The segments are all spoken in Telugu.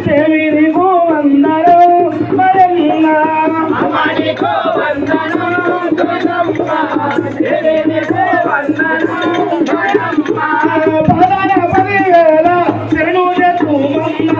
దేవి నీకు వందనం మరమ్మ నీకు వందనం దేవి నీకు వందనం పదాన 10,000 శరణు చేతుమమ్మ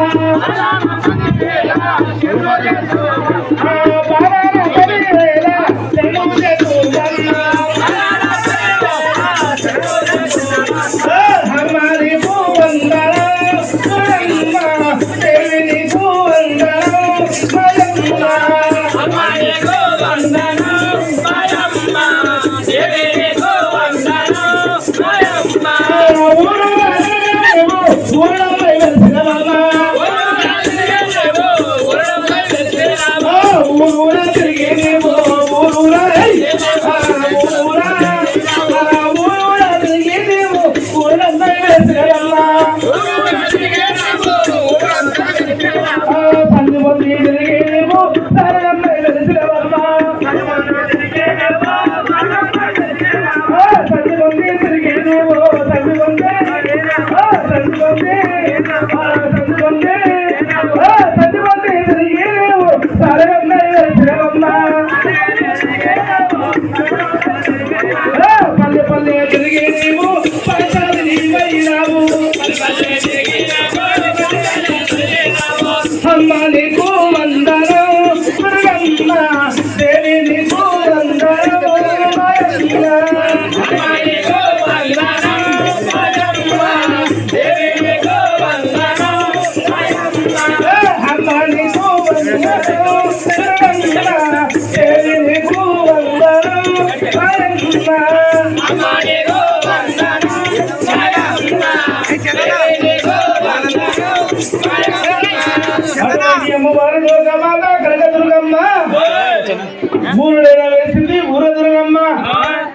ఊరుడైనా వేసింది ఊరదుర్గమ్మ,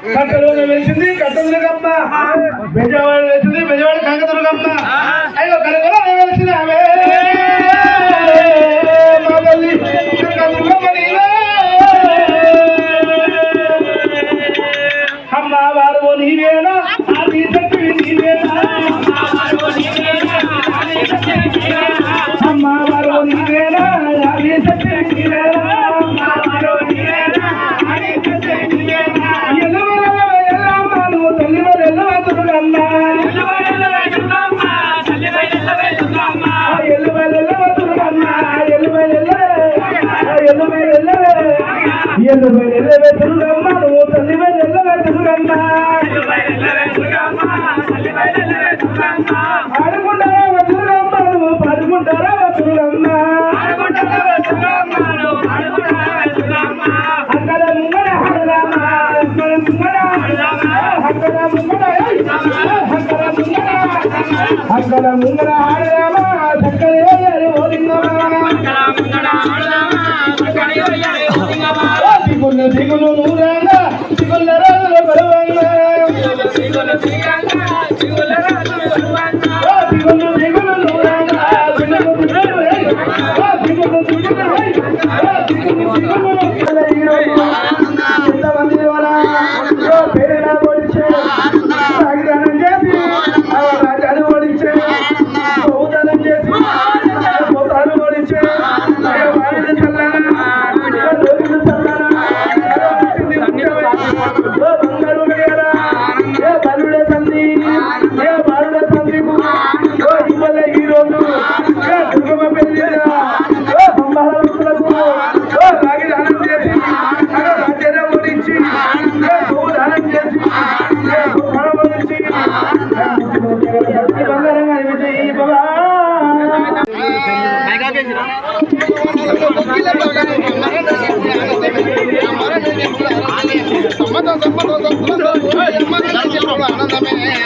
కట్టలోనే వేసింది కట్టదుర్గమ్మ, బెజవాడ వేసింది బెజవాడ కనకదుర్గమ్మ. అయ్యో కనకలో వేసిన ఆమె మా తల్లి కనకదుర్గమ్మ నీవే అమ్మ వారు నీవేనా ఆది శక్తి నీవేనా అమ్మ వారు నీవేనా ఆది శక్తి నీవేనా అక్కడ ముంగర ఆడరామా చక్కని దిగులు దిగులు నూరంగా దిగుల రాజుల బరువంగా దిగులు దిగులు నూరంగా ఎంతమంది పేరున ఓడించే సాగిదానం చేసి రాజాలు ఓడించే బహుదానం చేసి పోతాలు ఓడించే వారిని చల్లారా రోజులు చల్లారా బంగారు వేయరా ఏ బలుడే సంధి ఏ బాలుడే సంధికు ఇవ్వల ఈ రోజు దుర్గమ్మ పెళ్లి సంభాలకు రాగి దానం చేసి రాజ్యాన్ని ఓడించి బహుదానం చేసి ఓడించి బంగారంగా విజయ్ బాబా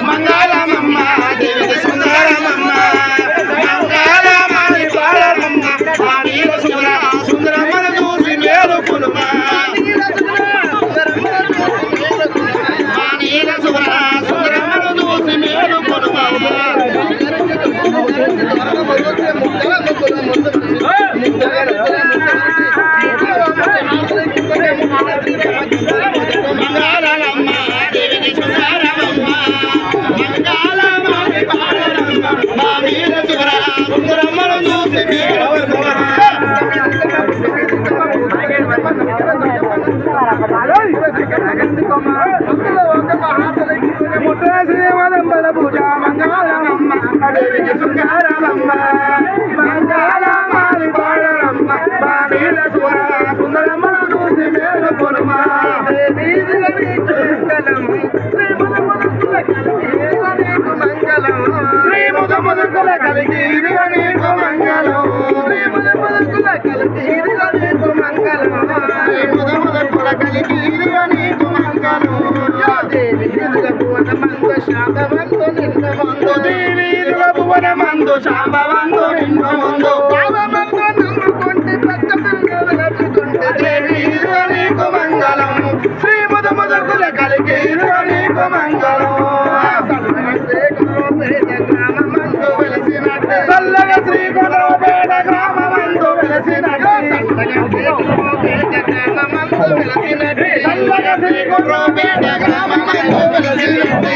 మంగళమమ్మ దేవి సుందరమమ్మ మంగళమని బాలమమ్మ సుందరమ్మను చూసి మేలుకులుమ సుందరమ్మను చూసి మేలుకులుమ మంగళమ్మ దేవి సుందరమమ్మ మంగళమని బాలమమ్మ కలిగి ఇదిగో నీకు మంగళం కలిగి ఇదిగో నీకు మంగళం దేవి ఇదిగ భువన మందు శాంతవంతు నిన్న మందు దేవి ఇదిగ భువన మందు శాంతవంతు నిన్న మందు పావమందు నమ్ముకుంటే పెద్ద పిల్లలు వెలుచుకుంటే దేవి ఇదిగో నీకు మంగళం శ్రీ ముద ముదకుల కలిగి ఇదిగో నీకు మంగళం చల్లగా శ్రీకులపేట గ్రామమందు వెలసినట్టు చల్లగా శ్రీకులపేట గ్రామమందు వెలసినట్టు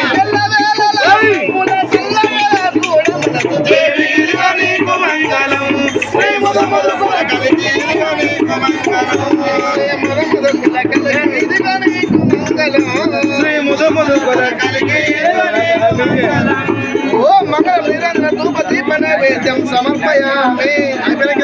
దేవి ఇదిగో నీకు మంగళం శ్రీ ముద ముదకుల కలిగి ఇదిగో నీకు మంగళం శ్రీ ముద ముదకుల కలిగి ఓ మంగళం నిరంజన ధూప దీప నైవేద్యం సమర్పయామి అయిపోయిన